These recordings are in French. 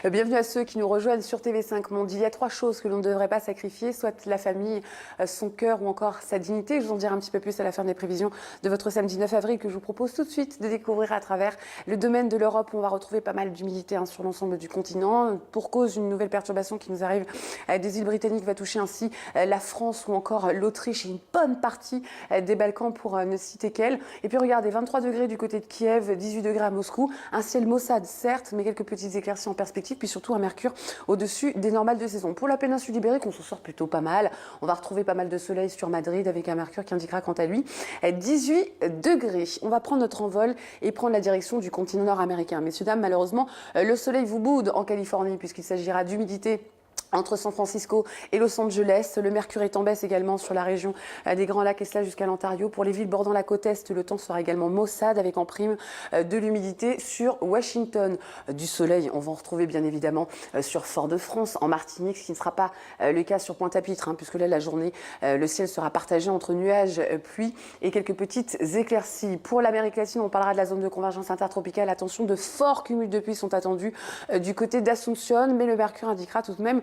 Bienvenue à ceux qui nous rejoignent sur TV5 Monde. Il y a 3 choses que l'on ne devrait pas sacrifier, soit la famille, son cœur ou encore sa dignité. Je vous en dirai un petit peu plus à la fin des prévisions de votre samedi 9 avril que je vous propose tout de suite de découvrir à travers le domaine de l'Europe où on va retrouver pas mal d'humidité sur l'ensemble du continent. Pour cause d'une nouvelle perturbation qui nous arrive des îles britanniques va toucher ainsi la France ou encore l'Autriche et une bonne partie des Balkans pour ne citer qu'elle. Et puis regardez, 23 degrés du côté de Kiev, 18 degrés à Moscou, un ciel maussade certes, mais quelques petites éclaircies en perspective, puis surtout un mercure au-dessus des normales de saison. Pour la péninsule ibérique, on s'en sort plutôt pas mal. On va retrouver pas mal de soleil sur Madrid avec un mercure qui indiquera quant à lui 18 degrés. On va prendre notre envol et prendre la direction du continent nord-américain. Messieurs, dames, malheureusement, le soleil vous boude en Californie puisqu'il s'agira d'humidité entre San Francisco et Los Angeles. Le mercure est en baisse également sur la région des Grands Lacs et cela jusqu'à l'Ontario. Pour les villes bordant la côte est, le temps sera également maussade avec en prime de l'humidité sur Washington. Du soleil, on va en retrouver bien évidemment sur Fort-de-France, en Martinique, ce qui ne sera pas le cas sur Pointe-à-Pitre, puisque là, la journée, le ciel sera partagé entre nuages, pluie et quelques petites éclaircies. Pour l'Amérique latine, on parlera de la zone de convergence intertropicale. Attention, de forts cumuls de pluie sont attendus du côté d'Asunción, mais le mercure indiquera tout de même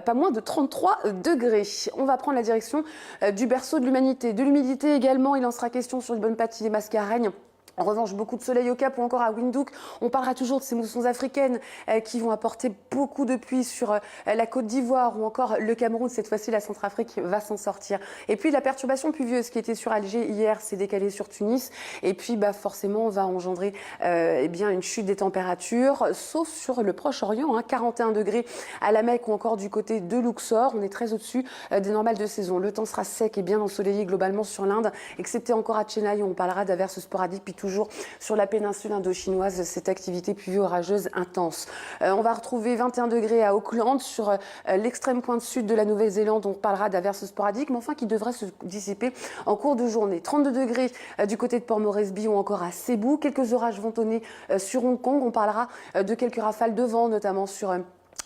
pas moins de 33 degrés. On va prendre la direction du berceau de l'humanité. De l'humidité également, il en sera question sur une bonne partie des Mascareignes. En revanche, beaucoup de soleil au Cap ou encore à Windhoek. On parlera toujours de ces moussons africaines qui vont apporter beaucoup de pluie sur la Côte d'Ivoire ou encore le Cameroun. Cette fois-ci, la Centrafrique va s'en sortir. Et puis, la perturbation pluvieuse qui était sur Alger hier s'est décalée sur Tunis. Et puis, forcément, on va engendrer une chute des températures, sauf sur le Proche-Orient. 41 degrés à la Mecque ou encore du côté de Luxor. On est très au-dessus des normales de saison. Le temps sera sec et bien ensoleillé globalement sur l'Inde, excepté encore à Chennai où on parlera d'averses sporadiques. Puis toujours sur la péninsule indo-chinoise, cette activité pluvio-orageuse intense. On va retrouver 21 degrés à Auckland, sur l'extrême pointe sud de la Nouvelle-Zélande. On parlera d'averses sporadiques, mais enfin qui devraient se dissiper en cours de journée. 32 degrés du côté de Port Moresby ou encore à Cebu. Quelques orages vont tonner sur Hong Kong. On parlera de quelques rafales de vent, notamment sur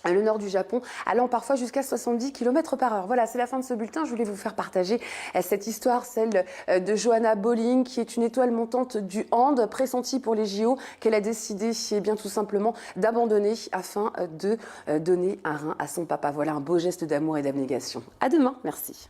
le nord du Japon, allant parfois jusqu'à 70 km/h. Voilà, c'est la fin de ce bulletin. Je voulais vous faire partager cette histoire, celle de Johanna Bowling, qui est une étoile montante du hand, pressentie pour les JO, qu'elle a décidé bien tout simplement d'abandonner afin de donner un rein à son papa. Voilà un beau geste d'amour et d'abnégation. À demain, merci.